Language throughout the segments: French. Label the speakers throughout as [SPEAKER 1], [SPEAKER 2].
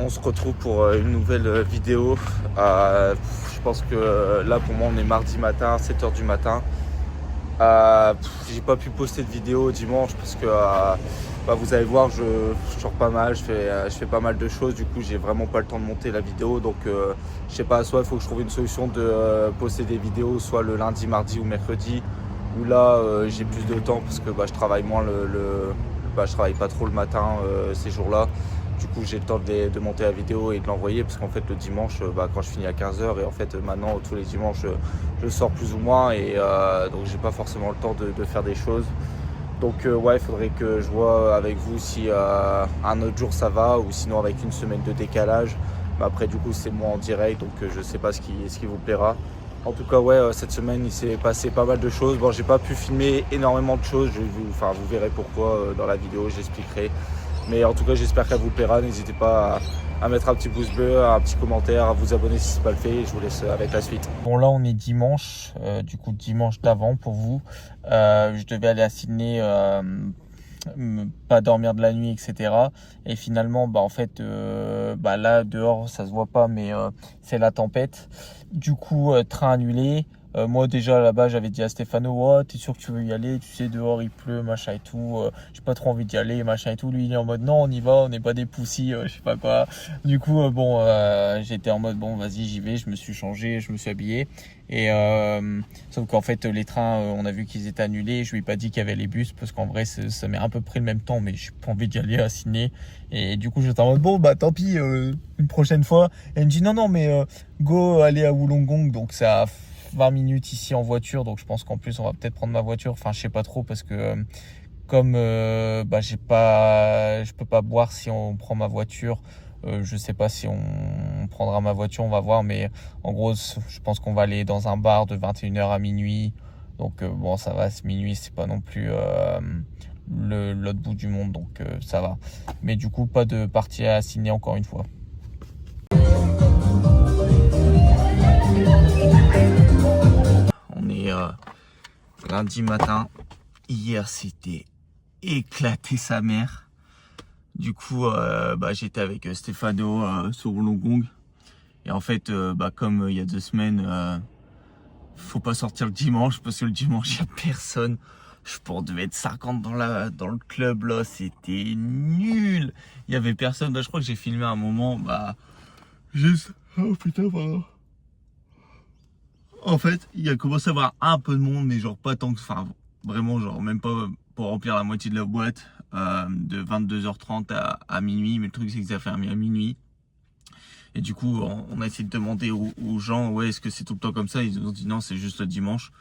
[SPEAKER 1] On se retrouve pour une nouvelle vidéo. Je pense que là pour moi on est mardi matin, 7h du matin. J'ai pas pu poster de vidéo dimanche parce que vous allez voir, je sors pas mal, je fais pas mal de choses. Du coup j'ai vraiment pas le temps de monter la vidéo. Donc je sais pas, soit il faut que je trouve une solution de poster des vidéos, soit le lundi, mardi ou mercredi. Où là j'ai plus de temps parce que je travaille moins je travaille pas trop le matin ces jours-là. Du coup j'ai le temps de monter la vidéo et de l'envoyer parce qu'en fait le dimanche quand je finis à 15h et en fait maintenant tous les dimanches je sors plus ou moins et donc j'ai pas forcément le temps de faire des choses. Donc il faudrait que je vois avec vous si un autre jour ça va ou sinon avec une semaine de décalage. Mais après du coup c'est moi en direct donc je sais pas ce qui vous plaira. En tout cas cette semaine il s'est passé pas mal de choses. Bon j'ai pas pu filmer énormément de choses, vous verrez pourquoi dans la vidéo, j'expliquerai. Mais en tout cas j'espère qu'elle vous plaira, n'hésitez pas à mettre un petit pouce bleu, un petit commentaire, à vous abonner si ce n'est pas le fait et je vous laisse avec la suite.
[SPEAKER 2] Bon là on est dimanche, du coup dimanche d'avant pour vous. Je devais aller à Sydney, pas dormir de la nuit, etc. Et finalement en fait là dehors ça se voit pas mais c'est la tempête. Du coup train annulé. Moi déjà là-bas j'avais dit à Stéphano, oh, t'es sûr que tu veux y aller, tu sais dehors il pleut machin et tout, j'ai pas trop envie d'y aller machin et tout. Lui il est en mode non on y va, on n'est pas des poussis, je sais pas quoi. Du coup j'étais en mode bon vas-y j'y vais, je me suis changé, je me suis habillé et sauf qu'en fait les trains on a vu qu'ils étaient annulés. Je lui ai pas dit qu'il y avait les bus parce qu'en vrai ça met à peu près le même temps, mais j'ai pas envie d'y aller à Sydney. Et du coup j'étais en mode bon tant pis, une prochaine fois. Et elle me dit non mais go aller à Wollongong, donc ça 20 minutes ici en voiture, donc je pense qu'en plus on va peut-être prendre ma voiture, enfin je sais pas trop parce que comme je peux pas boire si on prend ma voiture. Je sais pas si on prendra ma voiture, on va voir, mais en gros je pense qu'on va aller dans un bar de 21h à minuit, donc bon ça va, ce minuit c'est pas non plus l'autre bout du monde, donc ça va. Mais du coup pas de partie à Sydney encore une fois.
[SPEAKER 1] On est lundi matin. Hier c'était éclaté sa mère. Du coup j'étais avec Stéphano sur Wollongong. Et en fait comme il y a 2 semaines, faut pas sortir le dimanche parce que le dimanche il n'y a personne. Je pense qu'on devait être 50 dans le club là, c'était nul. Il y avait personne. Je crois que j'ai filmé un moment. Juste. Oh putain, pardon. En fait, il a commencé à avoir un peu de monde, mais genre pas tant que. Enfin, vraiment, genre même pas pour remplir la moitié de la boîte de 22h30 à minuit. Mais le truc, c'est que ça a fermé à minuit. Et du coup, on a essayé de demander aux gens, ouais, est-ce que c'est tout le temps comme ça? Ils nous ont dit non, c'est juste le dimanche.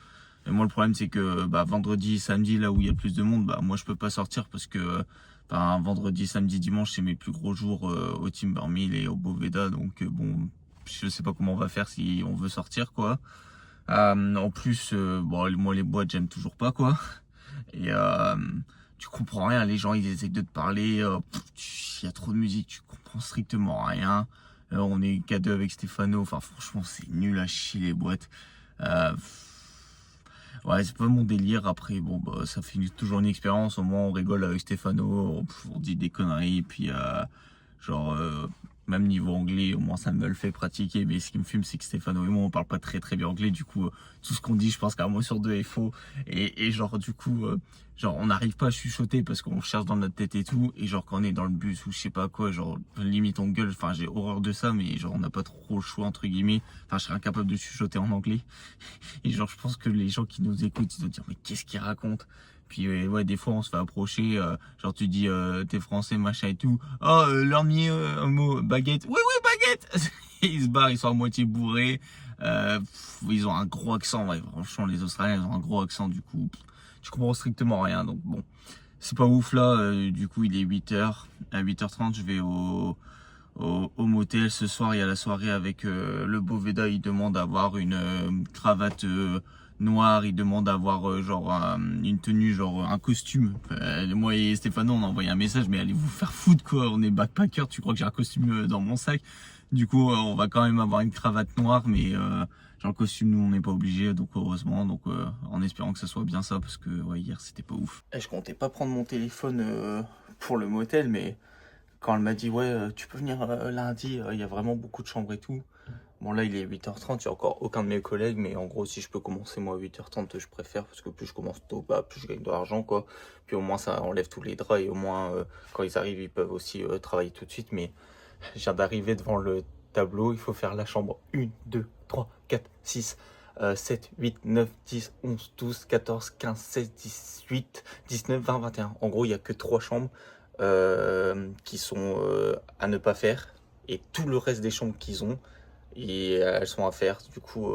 [SPEAKER 1] Et moi, le problème, c'est que vendredi, samedi, là où il y a le plus de monde, moi, je peux pas sortir parce que vendredi, samedi, dimanche, c'est mes plus gros jours au Timbermill et au Boveda. Donc, bon, je sais pas comment on va faire si on veut sortir, quoi. En plus, moi, les boîtes, j'aime toujours pas, quoi. Et tu comprends rien. Les gens, ils essaient de te parler. Il y a trop de musique, tu comprends strictement rien. On est qu'à deux avec Stéphano. Enfin, franchement, c'est nul à chier, les boîtes. Ouais, c'est pas mon délire. Après, bon, ça fait toujours une expérience. Au moins, on rigole avec Stéphano, on dit des conneries. Et puis, même niveau anglais, au moins, ça me le fait pratiquer. Mais ce qui me fume, c'est que Stéphano et moi, on parle pas très très bien anglais. Du coup, tout ce qu'on dit, je pense qu'un mot sur deux est faux. Et du coup, on n'arrive pas à chuchoter parce qu'on cherche dans notre tête et tout. Et quand on est dans le bus ou je sais pas quoi, limite on gueule. Enfin, j'ai horreur de ça, mais on n'a pas trop le choix, entre guillemets. Enfin, je serais incapable de chuchoter en anglais. Et je pense que les gens qui nous écoutent, ils doivent dire, mais qu'est-ce qu'il raconte? Puis ouais, des fois on se fait approcher, tu dis t'es français machin et tout. Oh leur un mot baguette. Oui oui baguette. Ils se barrent, ils sont à moitié bourrés. Ils ont un gros accent. Ouais, franchement les Australiens ils ont un gros accent, du coup je comprends strictement rien. Donc bon, c'est pas ouf là. Du coup il est 8h. À 8h30 je vais au motel. Ce soir il y a la soirée avec le Boveda. Il demande d'avoir une cravate noire, il demande d'avoir une tenue, un costume. Moi et Stéphano on a envoyé un message, mais allez vous faire foutre quoi, on est backpacker, tu crois que j'ai un costume dans mon sac? Du coup on va quand même avoir une cravate noire, mais le costume nous on n'est pas obligé, donc heureusement, donc en espérant que ça soit bien ça, parce que ouais, hier c'était pas ouf. Et je comptais pas prendre mon téléphone pour le motel, mais quand elle m'a dit ouais tu peux venir lundi, il y a vraiment beaucoup de chambres et tout. Bon là il est 8h30, il n'y a encore aucun de mes collègues, mais en gros si je peux commencer moi à 8h30 je préfère, parce que plus je commence tôt, bah, plus je gagne de l'argent quoi. Puis au moins ça enlève tous les draps et au moins quand ils arrivent ils peuvent aussi travailler tout de suite. Mais je viens d'arriver devant le tableau, il faut faire la chambre 1, 2, 3, 4, 6, 7, 8, 9, 10, 11, 12, 14, 15, 16, 18, 19, 20, 21. En gros il n'y a que 3 chambres qui sont à ne pas faire, et tout le reste des chambres qu'ils ont et elles sont à faire. Du coup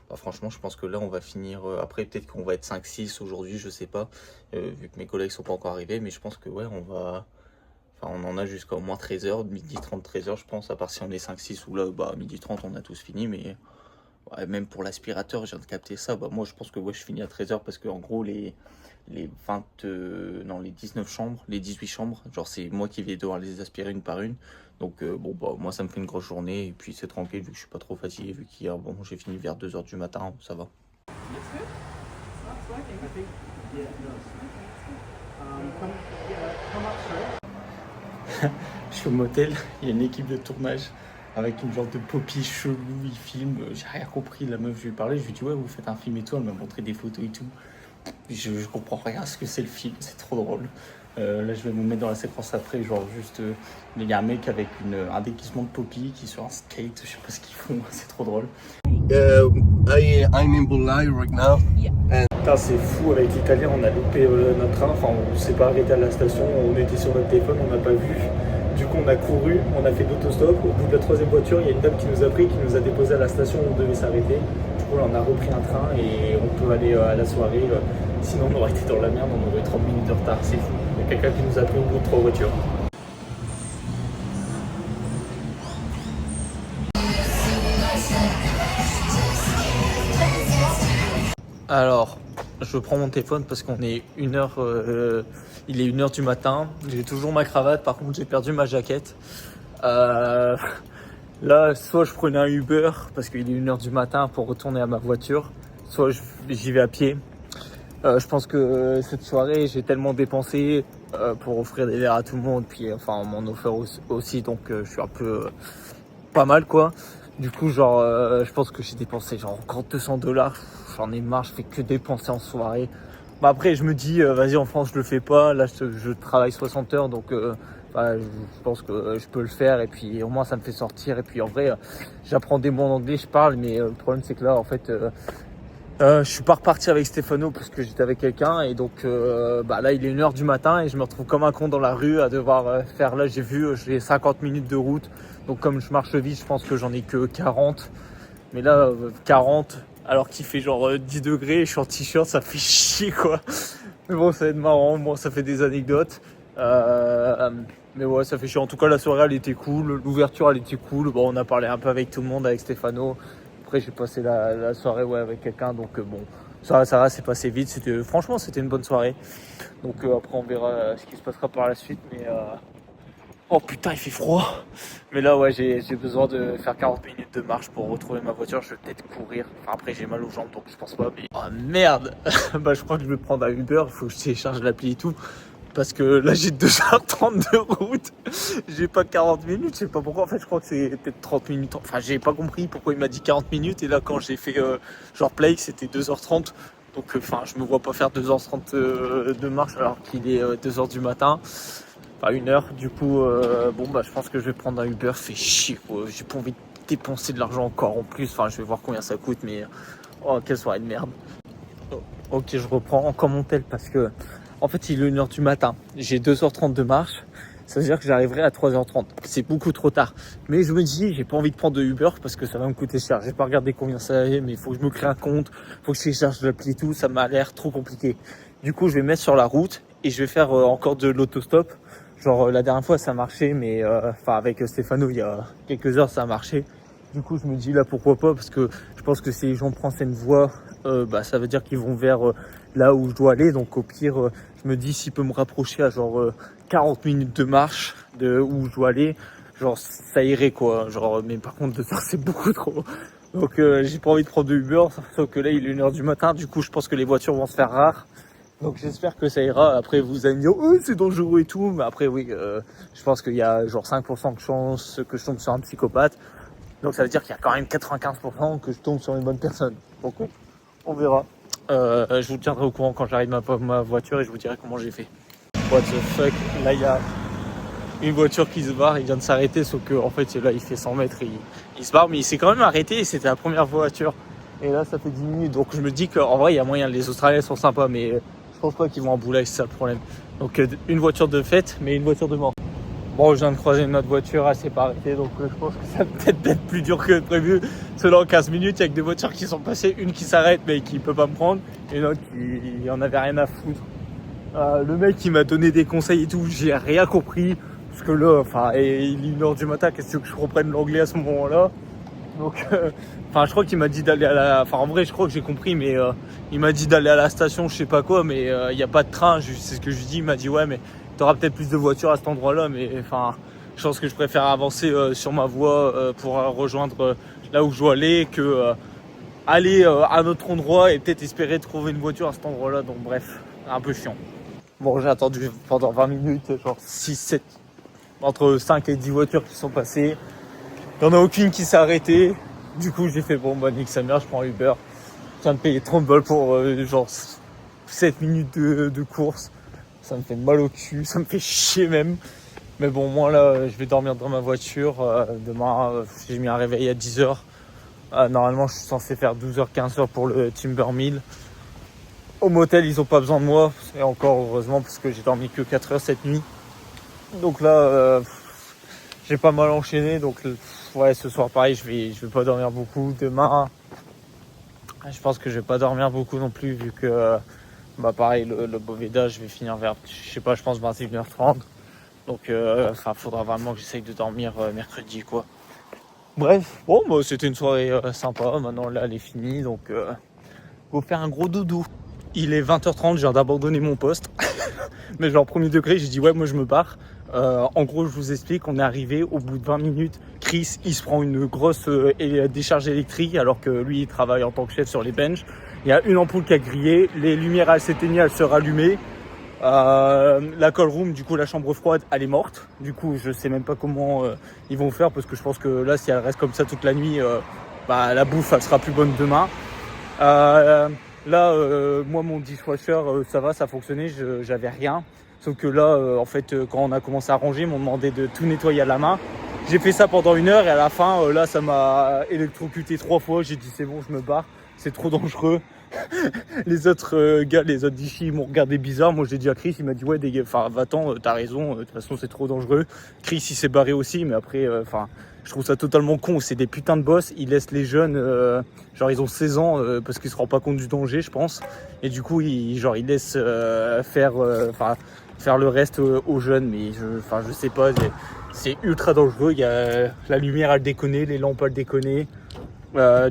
[SPEAKER 1] bah franchement je pense que là on va finir après peut-être qu'on va être 5-6 aujourd'hui, je sais pas, vu que mes collègues sont pas encore arrivés, mais je pense que ouais on va, enfin on en a jusqu'à au moins 13h, midi 30, 13h je pense, à part si on est 5-6 ou là bah midi 30 on a tous fini. Mais ouais, même pour l'aspirateur je viens de capter ça, bah moi je pense que ouais, je finis à 13h parce que en gros les 20 non les 19 chambres, les 18 chambres, genre c'est moi qui vais devoir les aspirer une par une. Donc bon bah moi ça me fait une grosse journée, et puis c'est tranquille vu que je suis pas trop fatigué, vu qu'hier bon j'ai fini vers 2h du matin, ça va. Je suis au motel, il y a une équipe de tournage avec une genre de poppy chelou, ils filment, j'ai rien compris. La meuf, je lui ai parlé, je lui ai dit ouais vous faites un film et tout, elle m'a montré des photos et tout. Je comprends rien à ce que c'est le film, c'est trop drôle. Là je vais me mettre dans la séquence après, genre juste il y a un mec avec un déguisement de Poppy qui est sur un skate, je sais pas ce qu'ils font, c'est trop drôle.
[SPEAKER 3] I'm in Bulgaria right now.
[SPEAKER 2] Putain, c'est fou, avec l'italien on a loupé notre train, enfin on s'est pas arrêté à la station, on était sur notre téléphone, on n'a pas vu. Du coup on a couru, on a fait l'autostop, au bout de la 3e voiture il y a une dame qui nous a pris, qui nous a déposé à la station où on devait s'arrêter. Du coup là on a repris un train et on peut aller à la soirée, sinon on aurait été dans la merde, on aurait 30 minutes de retard, c'est fou. Il y a quelqu'un qui nous a pris au bout de 3 voitures. Alors, je prends mon téléphone parce qu'on est il est 1h du matin. J'ai toujours ma cravate, par contre j'ai perdu ma jaquette. Là, soit je prenais un Uber parce qu'il est 1h du matin pour retourner à ma voiture, soit j'y vais à pied. Je pense que cette soirée, j'ai tellement dépensé pour offrir des verres à tout le monde, puis enfin on m'en offre aussi, donc je suis un peu pas mal quoi. Du coup genre je pense que j'ai dépensé genre encore $200, j'en ai marre, je fais que dépenser en soirée. Bah après je me dis vas-y, en France je le fais pas, là je travaille 60 heures, donc bah, je pense que je peux le faire, et puis au moins ça me fait sortir, et puis en vrai j'apprends des mots en anglais, je parle, mais le problème c'est que là en fait je suis pas reparti avec Stéphano parce que j'étais avec quelqu'un, et donc bah là il est 1h du matin et je me retrouve comme un con dans la rue à devoir faire, là j'ai 50 minutes de route, donc comme je marche vite je pense que j'en ai que 40, mais là 40 alors qu'il fait genre 10 degrés, je suis en t-shirt, ça fait chier quoi. Mais bon ça va être marrant, moi ça fait des anecdotes, mais ouais ça fait chier. En tout cas la soirée elle était cool, l'ouverture elle était cool, bon on a parlé un peu avec tout le monde, avec Stéphano. Après j'ai passé la soirée ouais, avec quelqu'un, donc bon ça va, c'est passé vite, franchement c'était une bonne soirée. Donc après on verra ce qui se passera par la suite, mais oh putain il fait froid. Mais là ouais j'ai besoin de faire 40 minutes de marche pour retrouver ma voiture, je vais peut-être courir, enfin après j'ai mal aux jambes donc je pense pas, mais oh merde. Bah je crois que je vais prendre un Uber, il faut que je télécharge l'appli et tout, parce que là j'ai 2h30 de route, j'ai pas 40 minutes, je sais pas pourquoi, en fait je crois que c'est peut-être 30 minutes, enfin j'ai pas compris pourquoi il m'a dit 40 minutes, et là quand j'ai fait genre play c'était 2h30, donc enfin je me vois pas faire 2h30 de marche alors qu'il est 2h du matin, enfin 1h, du coup bon bah je pense que je vais prendre un Uber, fait chier quoi. J'ai pas envie de dépenser de l'argent encore en plus, enfin je vais voir combien ça coûte, mais oh quelle soirée de merde. Ok, je reprends encore mon tel parce que en fait il est 1h du matin, j'ai 2h30 de marche, ça veut dire que j'arriverai à 3h30, c'est beaucoup trop tard, mais je me dis j'ai pas envie de prendre de Uber parce que ça va me coûter cher, j'ai pas regardé combien ça allait, mais il faut que je me crée un compte, faut que je télécharge l'appli et tout, ça m'a l'air trop compliqué. Du coup je vais me mettre sur la route et je vais faire encore de l'autostop, genre la dernière fois ça marchait, mais enfin avec Stéphano il y a quelques heures ça a marché. Du coup je me dis là pourquoi pas, parce que je pense que si les gens prennent cette voie, bah ça veut dire qu'ils vont vers là où je dois aller, donc au pire je me dis s'il peut me rapprocher à genre 40 minutes de marche de où je dois aller, genre ça irait quoi, genre, mais par contre 2 heures c'est beaucoup trop, donc j'ai pas envie de prendre de Uber, sauf que là il est 1h du matin, du coup je pense que les voitures vont se faire rares, Donc j'espère que ça ira. Après vous allez me dire oh, c'est dangereux et tout, mais après oui, je pense qu'il y a genre 5% de chance que je tombe sur un psychopathe. Donc ça veut dire qu'il y a quand même 95% que je tombe sur une bonne personne. Donc on verra. Je vous tiendrai au courant quand j'arrive ma voiture et je vous dirai comment j'ai fait. What the fuck, là il y a une voiture qui se barre, il vient de s'arrêter, sauf que en fait là il fait 100 mètres, il se barre, mais il s'est quand même arrêté et c'était la première voiture. Et là ça fait 10 minutes, donc je me dis qu'en vrai il y a moyen, les Australiens sont sympas, mais je pense pas qu'ils vont en boulage, c'est ça le problème. Donc une voiture de fête, mais une voiture de mort. Bon, je viens de croiser une autre voiture, elle s'est pas arrêtée, donc je pense que ça va peut-être être plus dur que prévu. Selon en 15 minutes, il y a que deux voitures qui sont passées, une qui s'arrête mais qui peut pas me prendre, et une autre qui en avait rien à foutre. Le mec qui m'a donné des conseils et tout, j'ai rien compris. Parce que là, il est 1h du matin, qu'est-ce que je reprenne l'anglais à ce moment-là? Donc, je crois qu'il m'a dit d'aller à la... Enfin, en vrai, je crois que j'ai compris, mais il m'a dit d'aller à la station, je sais pas quoi, mais il n'y a pas de train, c'est ce que je lui dis. Il m'a dit, ouais, mais t'auras peut-être plus de voitures à cet endroit-là, mais je pense que je préfère avancer sur ma voie pour rejoindre là où je dois aller que aller à un autre endroit et peut-être espérer trouver une voiture à cet endroit-là. Donc, bref, un peu chiant. Bon, j'ai attendu pendant 20 minutes, genre 6, 7, entre 5 et 10 voitures qui sont passées. Il n'y en a aucune qui s'est arrêtée. Du coup, j'ai fait bon, nique sa mère, je prends Uber. Je viens de payer 30 balles pour genre 7 minutes de course. Ça me fait mal au cul, ça me fait chier même. Mais bon, moi là, je vais dormir dans ma voiture. Demain, j'ai mis un réveil à 10h. Normalement, je suis censé faire 12h, 15h pour le Timber Mill. Au motel, ils ont pas besoin de moi. Et encore heureusement, parce que j'ai dormi que 4h cette nuit. Donc là, j'ai pas mal enchaîné. Donc ouais, ce soir pareil, je vais pas dormir beaucoup. Demain, je pense que je vais pas dormir beaucoup non plus, vu que pareil, le Boveda, je vais finir vers, je sais pas, je pense 21h30. Donc faudra vraiment que j'essaye de dormir mercredi, quoi. Bref, bon, c'était une soirée sympa. Maintenant là, elle est finie, donc go faire un gros doudou. Il est 20h30, je viens d'abandonner mon poste. Mais genre premier degré, j'ai dit ouais, moi je me barre. En gros, je vous explique, on est arrivé au bout de 20 minutes. Chris, il se prend une grosse décharge électrique alors que lui, il travaille en tant que chef sur les benches. Il y a une ampoule qui a grillé, les lumières elles s'éteignaient, elles se rallumaient. La cold room, du coup la chambre froide, elle est morte. Du coup, je sais même pas comment ils vont faire parce que je pense que là, si elle reste comme ça toute la nuit, la bouffe, elle sera plus bonne demain. Moi, mon dishwasher, ça va, ça fonctionnait, j'avais rien. Sauf que là, en fait, quand on a commencé à ranger, ils m'ont demandé de tout nettoyer à la main. J'ai fait ça pendant 1 heure et à la fin, là, ça m'a électrocuté 3 fois. J'ai dit, c'est bon, je me barre, c'est trop dangereux. Les autres gars, les autres d'ici, ils m'ont regardé bizarre. Moi, j'ai dit à Chris, il m'a dit, ouais, va-t'en, t'as raison, de toute façon, c'est trop dangereux. Chris, il s'est barré aussi, mais après, je trouve ça totalement con. C'est des putains de boss. Ils laissent les jeunes, genre ils ont 16 ans parce qu'ils se rendent pas compte du danger, je pense. Et du coup, ils laissent faire le reste aux jeunes. Mais je sais pas, c'est ultra dangereux. Il y a la lumière, elle déconne, les lampes, elles déconnaient.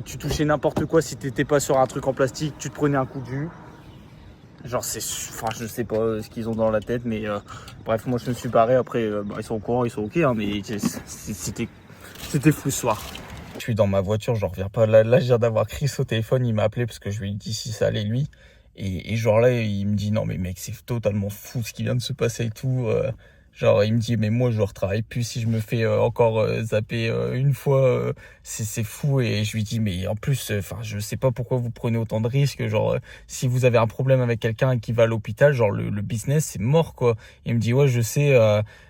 [SPEAKER 2] Tu touchais n'importe quoi, si t'étais pas sur un truc en plastique, tu te prenais un coup de jus. Genre je sais pas ce qu'ils ont dans la tête, mais bref, moi je me suis barré. Après ils sont au courant, ils sont ok, hein, mais c'était fou ce soir. Je suis dans ma voiture, je reviens pas. Là je viens d'avoir Chris au téléphone, il m'a appelé parce que je lui ai dit si ça allait lui. Et genre là, il me dit non mais mec, c'est totalement fou ce qui vient de se passer et tout. Genre il me dit mais moi je retravaille plus si je me fais encore zapper une fois, c'est fou. Et je lui dis mais en plus je sais pas pourquoi vous prenez autant de risques, genre si vous avez un problème avec quelqu'un qui va à l'hôpital, genre le business c'est mort quoi. Il me dit ouais je sais,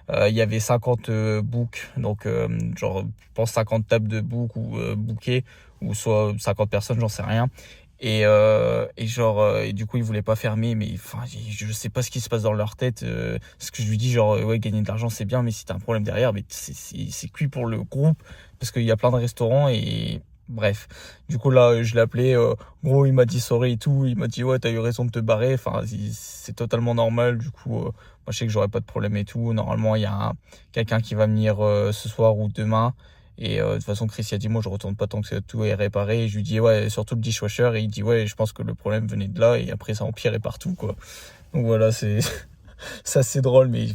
[SPEAKER 2] il y avait 50 books, donc genre je pense 50 tables de book ou bouquets, ou soit 50 personnes, j'en sais rien. Et du coup ils voulaient pas fermer, mais je sais pas ce qui se passe dans leur tête. Ce que je lui dis, genre ouais, gagner de l'argent c'est bien, mais si t'as un problème derrière, mais c'est cuit pour le groupe, parce qu'il y a plein de restaurants. Et bref, du coup là je l'ai appelé, gros il m'a dit sorry et tout, il m'a dit ouais t'as eu raison de te barrer, c'est totalement normal. Du coup moi je sais que j'aurai pas de problème et tout. Normalement il y a quelqu'un qui va venir ce soir ou demain. Et de toute façon Chris a dit moi je retourne pas tant que tout est réparé. Et je lui dis ouais, surtout le dishwasher, et il dit ouais je pense que le problème venait de là, et après ça empirait partout quoi. Donc voilà, c'est ça c'est drôle, mais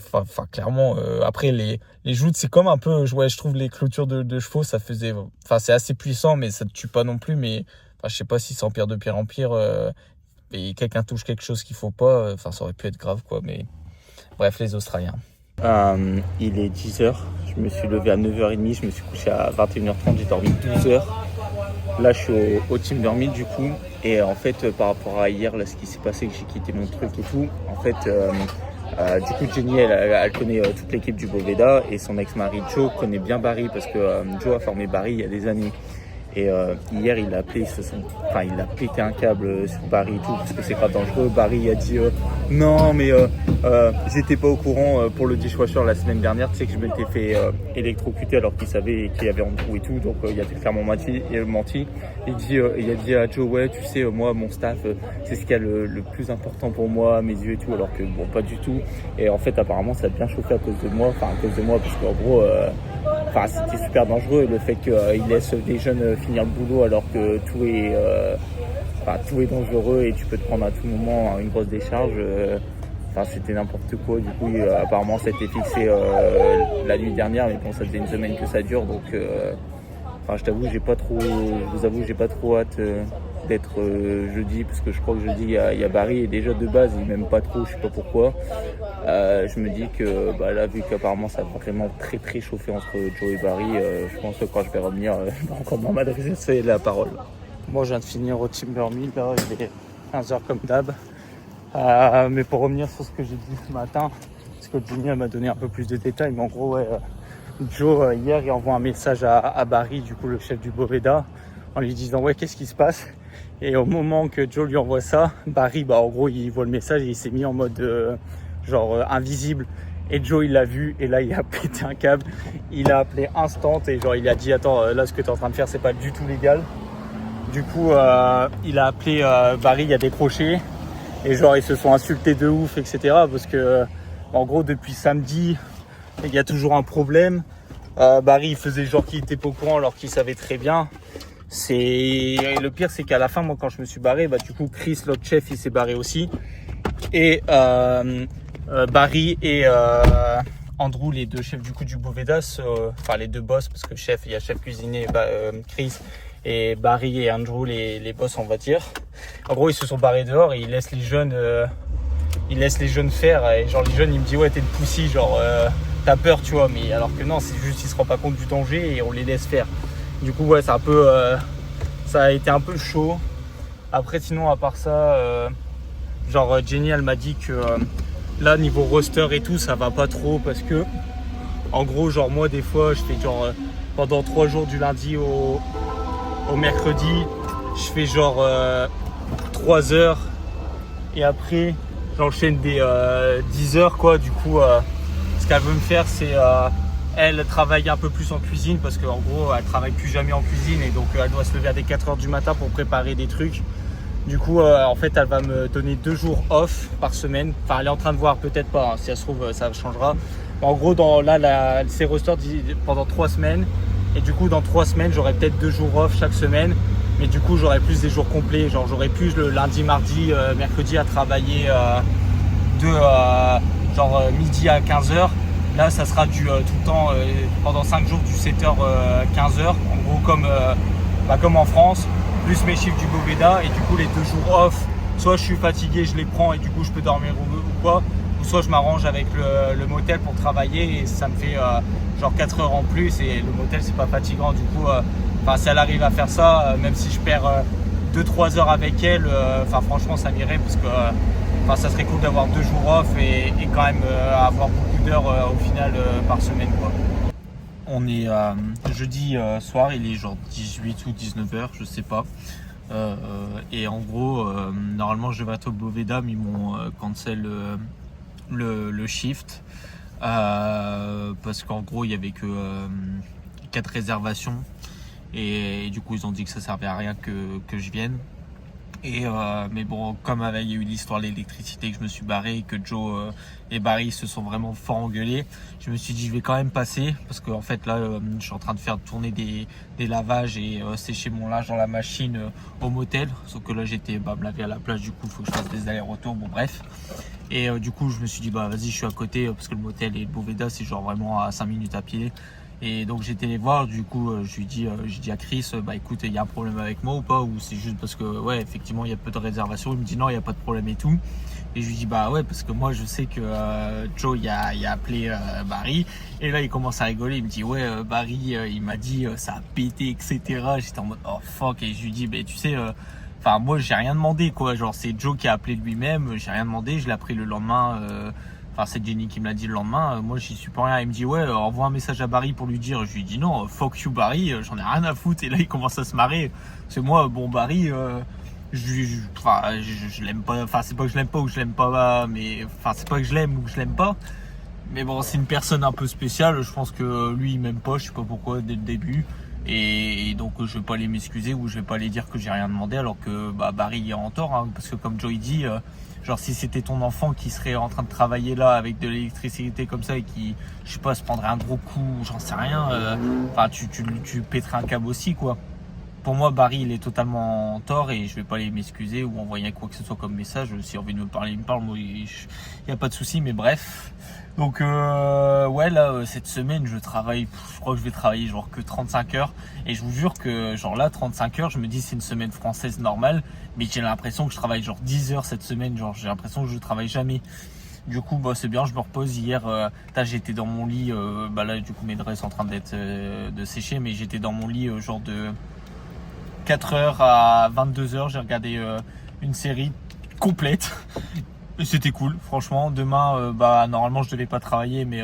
[SPEAKER 2] clairement après les joutes c'est comme un peu, ouais, je trouve les clôtures de chevaux, ça faisait, c'est assez puissant mais ça te tue pas non plus, mais je sais pas si ça empire de pire en pire. et quelqu'un touche quelque chose qu'il faut pas, enfin ça aurait pu être grave quoi, mais bref, les Australiens. Il est 10h, je me suis levé à 9h30, je me suis couché à 21h30, j'ai dormi 12h. Là je suis au Timbermill du coup, et en fait par rapport à hier, là ce qui s'est passé, que j'ai quitté mon truc et tout, en fait du coup Jenny elle connaît toute l'équipe du Boveda, et son ex-mari Joe connaît bien Barry parce que Joe a formé Barry il y a des années. Et hier il a appelé, il a pété un câble sur Barry et tout parce que c'est grave dangereux. Barry a dit non mais j'étais pas au courant pour le dishwasher la semaine dernière, tu sais que je m'étais fait électrocuter alors qu'il savait qu'il y avait Andrew et tout, donc il a clairement menti. Il a dit à Joe ouais tu sais moi mon staff c'est ce qu'il y a le plus important pour moi à mes yeux et tout, alors que bon pas du tout. Et en fait apparemment ça a bien chauffé à cause de moi parce qu'en gros c'était super dangereux, le fait qu'il laisse des jeunes finir le boulot alors que tout est dangereux et tu peux te prendre à tout moment une grosse décharge. C'était n'importe quoi. Du coup, apparemment, ça a été fixé la nuit dernière, mais bon, ça faisait une semaine que ça dure, donc je vous avoue, j'ai pas trop hâte d'être jeudi, parce que je crois que jeudi il y a Barry, et déjà de base il m'aime pas trop, je sais pas pourquoi. Je me dis que là, vu qu'apparemment ça va vraiment très très chauffer entre Joe et Barry, je pense que quand je vais revenir, encore moins m'adresser la parole. Moi je viens de finir au Timbermill, là il est 15h comme d'hab. Mais pour revenir sur ce que j'ai dit ce matin, parce que Jenny m'a donné un peu plus de détails, mais en gros Joe hier il envoie un message à Barry, du coup le chef du Boveda, en lui disant ouais qu'est-ce qui se passe. Et au moment que Joe lui envoie ça, Barry en gros il voit le message et il s'est mis en mode invisible, et Joe il l'a vu et là il a pété un câble, il a appelé instant et il a dit attends là ce que tu es en train de faire c'est pas du tout légal. Du coup il a appelé Barry, il a décroché et ils se sont insultés de ouf etc, parce que en gros depuis samedi il y a toujours un problème. Barry il faisait genre qu'il était pas au courant alors qu'il savait très bien. Le pire c'est qu'à la fin moi quand je me suis barré, du coup Chris l'autre chef il s'est barré aussi, et Barry et Andrew, les deux chefs du coup du Boveda, les deux boss, parce que il y a chef cuisinier Chris, et Barry et Andrew les boss on va dire. En gros ils se sont barrés dehors et ils laissent les jeunes faire, et les jeunes ils me disent ouais t'es de pussy, t'as peur tu vois, mais alors que non, c'est juste ils se rendent pas compte du danger et on les laisse faire. Du coup ouais c'est un peu ça a été un peu chaud. Après sinon à part ça Jenny elle m'a dit que là niveau roster et tout ça va pas trop, parce que en gros moi des fois je fais pendant 3 jours du lundi au mercredi je fais 3 heures, et après j'enchaîne des 10 heures quoi. Du coup ce qu'elle veut me faire c'est elle travaille un peu plus en cuisine, parce qu'en gros elle travaille plus jamais en cuisine, et donc elle doit se lever à des 4h du matin pour préparer des trucs. Du coup en fait elle va me donner 2 jours off par semaine. Elle est en train de voir, peut-être pas, si ça se trouve ça changera. En gros c'est roster pendant 3 semaines, et du coup dans 3 semaines j'aurai peut-être 2 jours off chaque semaine, mais du coup j'aurai plus des jours complets, j'aurai plus le lundi, mardi, mercredi à travailler de midi à 15h. Là ça sera tout le temps pendant 5 jours du 7h 15h, en gros comme en France, plus mes chiffres du Boveda. Et du coup les 2 jours off, soit je suis fatigué, je les prends et du coup je peux dormir ou quoi, ou soit je m'arrange avec le motel pour travailler, et ça me fait 4 heures en plus, et le motel c'est pas fatigant. Du coup si elle arrive à faire ça, même si je perds 2-3 heures avec elle, franchement ça m'irait, parce que ça serait cool d'avoir 2 jours off et quand même avoir beaucoup d'heures au final par semaine quoi. On est jeudi soir, il est 18 ou 19h, je sais pas. Et en gros, normalement je devais être au Boveda, mais ils m'ont cancel le shift. Parce qu'en gros, il y avait que 4 réservations. Et du coup, ils ont dit que ça servait à rien que je vienne. Mais bon, comme il y a eu l'histoire de l'électricité, que je me suis barré et que Joe et Barry se sont vraiment fort engueulés, je me suis dit je vais quand même passer, parce qu'en fait là je suis en train de faire tourner des lavages et sécher mon linge dans la machine au motel, sauf que là j'étais me laver à la plage, du coup il faut que je fasse des allers-retours, bon bref. Et du coup je me suis dit vas-y, je suis à côté, parce que le motel et le Boveda c'est vraiment à 5 minutes à pied. Et donc j'étais les voir, du coup je dis à Chris, bah écoute, il y a un problème avec moi ou pas, ou c'est juste parce que ouais effectivement il y a peu de réservations. Il me dit non, il n'y a pas de problème et tout. Et je lui dis bah ouais, parce que moi je sais que Joe il a appelé Barry, et là il commence à rigoler, il me dit ouais Barry il m'a dit ça a pété etc. J'étais en mode oh fuck, et je lui dis bah tu sais enfin moi j'ai rien demandé quoi, genre c'est Joe qui a appelé lui-même, j'ai rien demandé, je l'ai appris le lendemain. Enfin, c'est Jenny qui me l'a dit le lendemain. Moi, j'y suis pour rien. Il me dit, ouais, envoie un message à Barry pour lui dire. Je lui dis, non, fuck you, Barry, j'en ai rien à foutre. Et là, il commence à se marrer. C'est moi, bon, Barry, je l'aime pas. Enfin, c'est pas que je l'aime pas ou je l'aime pas, mais enfin, c'est pas que je l'aime ou que je l'aime pas. Mais bon, c'est une personne un peu spéciale. Je pense que lui, il m'aime pas. Je sais pas pourquoi dès le début. Et donc, je vais pas aller m'excuser ou je vais pas aller dire que j'ai rien demandé alors que bah, Barry est en tort. Hein, parce que comme Joey dit, genre si c'était ton enfant qui serait en train de travailler là avec de l'électricité comme ça et qui, je sais pas, se prendrait un gros coup, j'en sais rien. Enfin, tu pèterais un câble aussi, quoi. Pour moi, Barry, il est totalement en tort et je vais pas aller m'excuser ou envoyer quoi que ce soit comme message. S'il a envie de me parler, il me parle. Moi, il n'y a pas de souci, mais bref. Donc, ouais, là, cette semaine, je travaille, je crois que je vais travailler genre que 35 heures. Et je vous jure que, genre là, 35 heures, je me dis c'est une semaine française normale. Mais j'ai l'impression que je travaille genre 10 heures cette semaine. Genre, j'ai l'impression que je travaille jamais. Du coup, bah, c'est bien, je me repose. Hier, j'étais dans mon lit. Bah là, du coup, mes draps sont en train d'être de sécher. Mais j'étais dans mon lit, genre de 4h à 22h, j'ai regardé une série complète. Et c'était cool, franchement. Demain, bah normalement je devais pas travailler, mais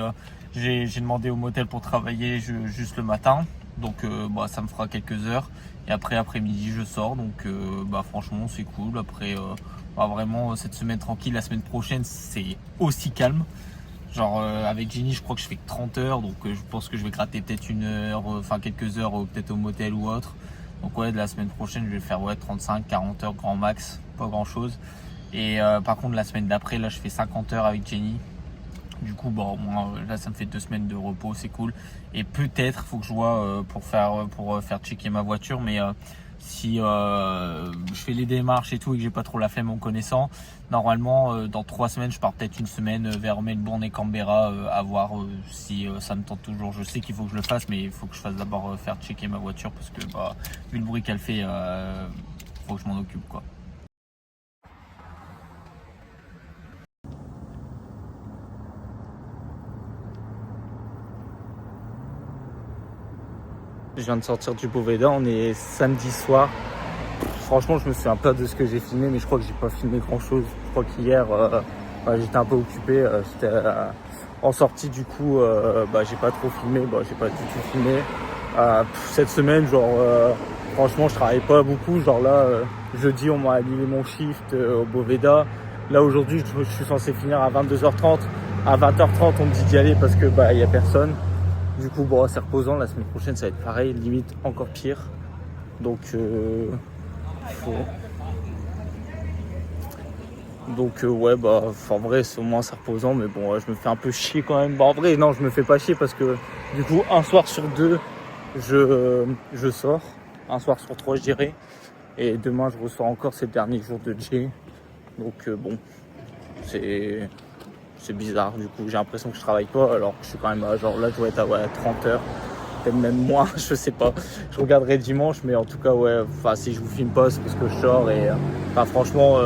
[SPEAKER 2] j'ai demandé au motel pour travailler juste le matin. Donc bah ça me fera quelques heures. Et après-midi je sors. Donc bah franchement c'est cool. Après bah, vraiment cette semaine tranquille. La semaine prochaine c'est aussi calme. Genre avec Ginny je crois que je fais que 30 heures. Donc je pense que je vais gratter peut-être une heure, enfin quelques heures peut-être au motel ou autre. Donc ouais, de la semaine prochaine, je vais faire ouais 35-40 heures grand max, pas grand chose. Et par contre, la semaine d'après, là, je fais 50 heures avec Jenny. Du coup, bon, moi, là, ça me fait 2 semaines de repos, c'est cool. Et peut-être, faut que je vois pour faire checker ma voiture. Mais si je fais les démarches et tout et que j'ai pas trop la flemme en connaissant, normalement, dans 3 semaines, je pars peut-être une semaine vers Melbourne et Canberra à voir si ça me tente toujours. Je sais qu'il faut que je le fasse, mais il faut que je fasse d'abord faire checker ma voiture parce que bah, vu le bruit qu'elle fait, faut que je m'en occupe quoi. Je viens de sortir du Boveda, on est samedi soir. Franchement, je me souviens pas de ce que j'ai filmé, mais je crois que j'ai pas filmé grand chose. Je crois qu'hier, j'étais un peu occupé. J'étais en sortie, du coup, j'ai pas trop filmé. J'ai pas du tout filmé. Cette semaine, franchement, je travaille pas beaucoup. Genre là, jeudi, on m'a annulé mon shift au Boveda. Là, aujourd'hui, je suis censé finir à 22h30. À 20h30, on me dit d'y aller parce que y a personne. Du coup, bon, c'est reposant. La semaine prochaine, ça va être pareil, limite encore pire. Donc, ouais, en vrai, c'est au moins c'est reposant, mais bon, je me fais un peu chier quand même. En vrai, non, je me fais pas chier parce que du coup, un soir sur 2, je sors. Un soir sur 3, je dirais. Et demain, je reçois encore ces derniers jours de J. Donc, bon, c'est bizarre. Du coup, j'ai l'impression que je travaille pas alors que je suis quand même genre là, je dois être à 30 heures. Peut-être même moins, je sais pas. Je regarderai dimanche, mais en tout cas, ouais, si je vous filme pas, c'est parce que je sors. Et franchement,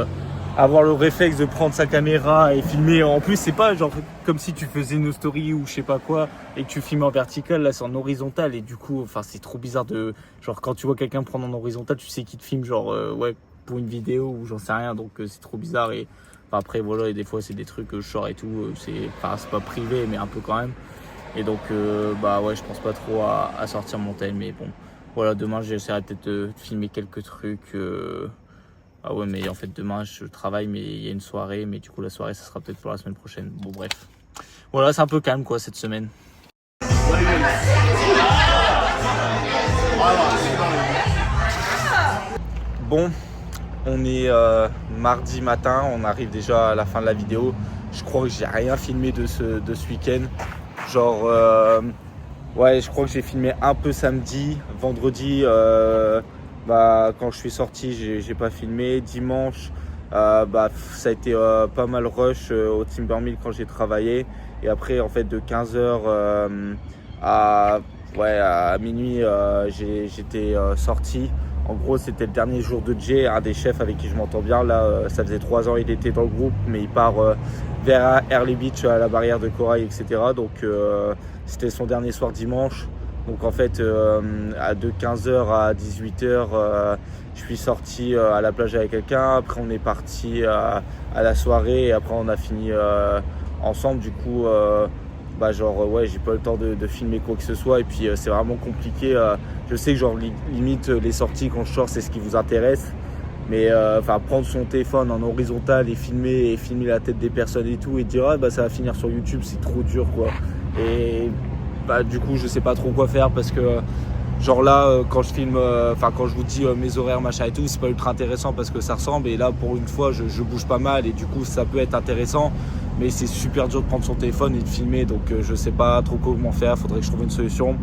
[SPEAKER 2] avoir le réflexe de prendre sa caméra et filmer, en plus, c'est pas genre comme si tu faisais une story ou je sais pas quoi et que tu filmes en vertical, là c'est en horizontal. Et du coup, c'est trop bizarre de. Genre, quand tu vois quelqu'un prendre en horizontal, tu sais qu'il te filme, genre, ouais, pour une vidéo ou j'en sais rien, donc c'est trop bizarre. Et après, voilà, et des fois, c'est des trucs que je sors et tout, c'est pas privé, mais un peu quand même. Et donc, ouais, je pense pas trop à sortir mon tel, mais bon, voilà, demain, j'essaierai peut-être de filmer quelques trucs. Ah ouais, mais en fait, demain, je travaille, mais il y a une soirée, mais du coup, la soirée, ça sera peut-être pour la semaine prochaine. Bon, bref. Voilà, c'est un peu calme, quoi, cette semaine. Bon, on est mardi matin, on arrive déjà à la fin de la vidéo. Je crois que j'ai rien filmé de ce week-end. Genre, ouais, je crois que j'ai filmé un peu samedi. Vendredi, quand je suis sorti, j'ai pas filmé. Dimanche, ça a été pas mal rush au Timbermill quand j'ai travaillé. Et après, en fait, de 15h à
[SPEAKER 3] ouais, à minuit, j'étais sorti. En gros, c'était le dernier jour de Jay, un des chefs avec qui je m'entends bien. Là, ça faisait 3 ans il était dans le groupe, mais il part vers Early Beach, à la barrière de corail, etc. Donc, c'était son dernier soir dimanche. Donc, en fait, de 15h à 18h, je suis sorti à la plage avec quelqu'un. Après, on est parti à la soirée et après, on a fini ensemble. Du coup, ouais, j'ai pas le temps de filmer quoi que ce soit. Et puis, c'est vraiment compliqué. Je sais que, genre, limite, les sorties quand je sors, c'est ce qui vous intéresse. Mais prendre son téléphone en horizontal et filmer la tête des personnes et tout et dire ça va finir sur YouTube, c'est trop dur quoi. Et du coup je sais pas trop quoi faire parce que genre là quand je filme, quand je vous dis mes horaires machin et tout, c'est pas ultra intéressant parce que ça ressemble. Et là pour une fois je bouge pas mal et du coup ça peut être intéressant. Mais c'est super dur de prendre son téléphone et de filmer, donc je sais pas trop comment faire, faudrait que je trouve une solution.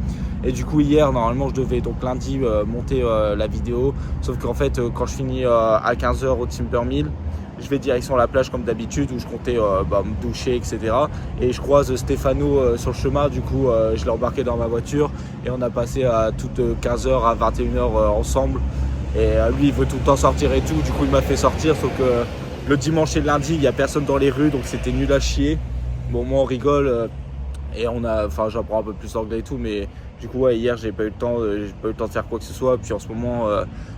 [SPEAKER 3] Et du coup hier normalement je devais donc lundi monter la vidéo, sauf qu'en fait quand je finis à 15h au Timbermill, je vais direction la plage comme d'habitude où je comptais me doucher etc. Et je croise Stéphano sur le chemin, du coup je l'ai embarqué dans ma voiture et on a passé à toutes 15h à 21h ensemble. Et lui il veut tout le temps sortir et tout, du coup il m'a fait sortir, sauf que le dimanche et le lundi, il n'y a personne dans les rues, donc c'était nul à chier. Bon, moi, on rigole et j'apprends un peu plus l'anglais et tout, mais du coup, ouais, hier, j'ai pas eu le temps de faire quoi que ce soit. Puis en ce moment,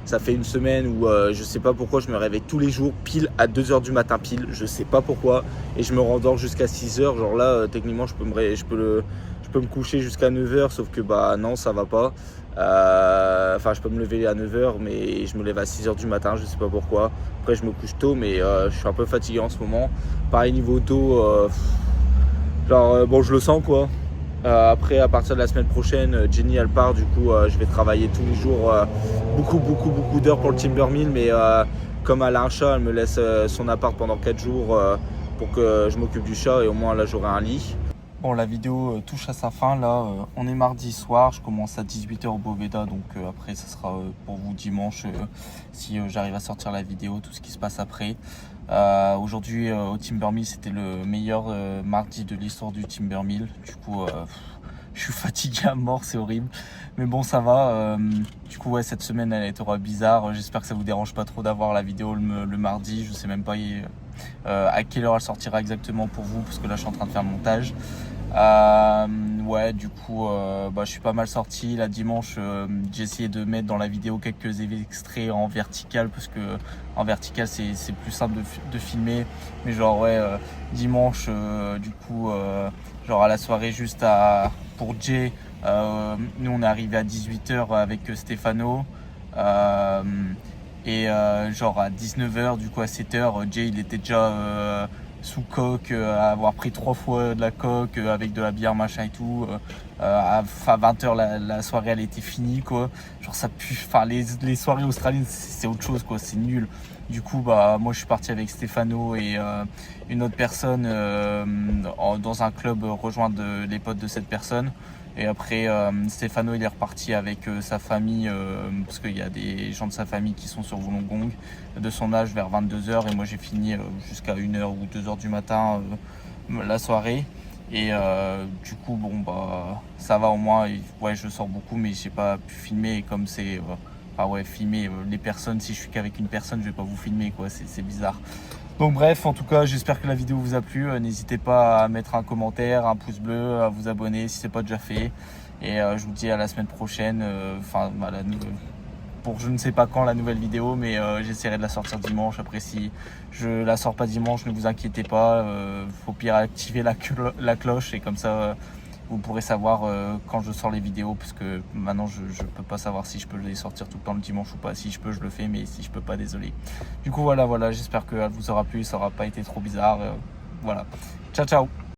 [SPEAKER 3] ça fait une semaine où je sais pas pourquoi, je me réveille tous les jours pile à 2h du matin pile, je sais pas pourquoi, et je me rendors jusqu'à 6h. Genre là, techniquement, je peux me coucher jusqu'à 9h, sauf que non, ça va pas. Je peux me lever à 9h, mais je me lève à 6h du matin, je sais pas pourquoi. Après, je me couche tôt, mais je suis un peu fatigué en ce moment. Pareil, niveau dos, je le sens quoi. Après, à partir de la semaine prochaine, Jenny elle part, du coup, je vais travailler tous les jours beaucoup d'heures pour le Timbermill, mais comme elle a un chat, elle me laisse son appart pendant 4 jours pour que je m'occupe du chat et au moins là j'aurai un lit.
[SPEAKER 2] Bon, la vidéo touche à sa fin là, on est mardi soir, je commence à 18h au Boveda, donc après ça sera pour vous dimanche si j'arrive à sortir la vidéo, tout ce qui se passe après. Aujourd'hui au Timbermill, c'était le meilleur mardi de l'histoire du Timbermill, du coup je suis fatigué à mort, c'est horrible, mais bon ça va. Du coup ouais, cette semaine elle était bizarre, j'espère que ça vous dérange pas trop d'avoir la vidéo le mardi, je sais même pas à quelle heure elle sortira exactement pour vous, parce que là je suis en train de faire le montage. Ouais, du coup je suis pas mal sorti. Là dimanche j'ai essayé de mettre dans la vidéo quelques extraits en vertical, parce que en vertical c'est plus simple de filmer. Mais genre ouais, dimanche du coup genre à la soirée juste pour Jay, nous on est arrivé à 18h avec Stéphano. Genre à 19h, du coup à 7h, Jay il était déjà sous coque, à avoir pris 3 fois de la coque avec de la bière machin et tout. À 20h la soirée elle était finie quoi. Genre ça pue, les soirées australiennes c'est autre chose quoi, c'est nul. Du coup moi je suis parti avec Stéphano et une autre personne dans un club, rejoindre les potes de cette personne. Et après Stéphano il est reparti avec sa famille, parce qu'il y a des gens de sa famille qui sont sur Wollongong de son âge, vers 22h, et moi j'ai fini jusqu'à 1h ou 2h du matin la soirée. Et du coup ça va au moins. Ouais, je sors beaucoup mais j'ai pas pu filmer, et comme c'est filmer les personnes, si je suis qu'avec une personne je vais pas vous filmer quoi, c'est bizarre. Donc bref, en tout cas j'espère que la vidéo vous a plu. N'hésitez pas à mettre un commentaire, un pouce bleu, à vous abonner si c'est pas déjà fait. Et je vous dis à la semaine prochaine, pour je ne sais pas quand la nouvelle vidéo, mais j'essaierai de la sortir dimanche. Après si je la sors pas dimanche, ne vous inquiétez pas, faut pire activer la cloche, et comme ça vous pourrez savoir quand je sors les vidéos, parce que maintenant je peux pas savoir si je peux les sortir tout le temps le dimanche ou pas. Si je peux je le fais, mais si je peux pas, désolé. Du coup voilà, j'espère qu'elle vous aura plu, ça aura pas été trop bizarre. Voilà, ciao ciao.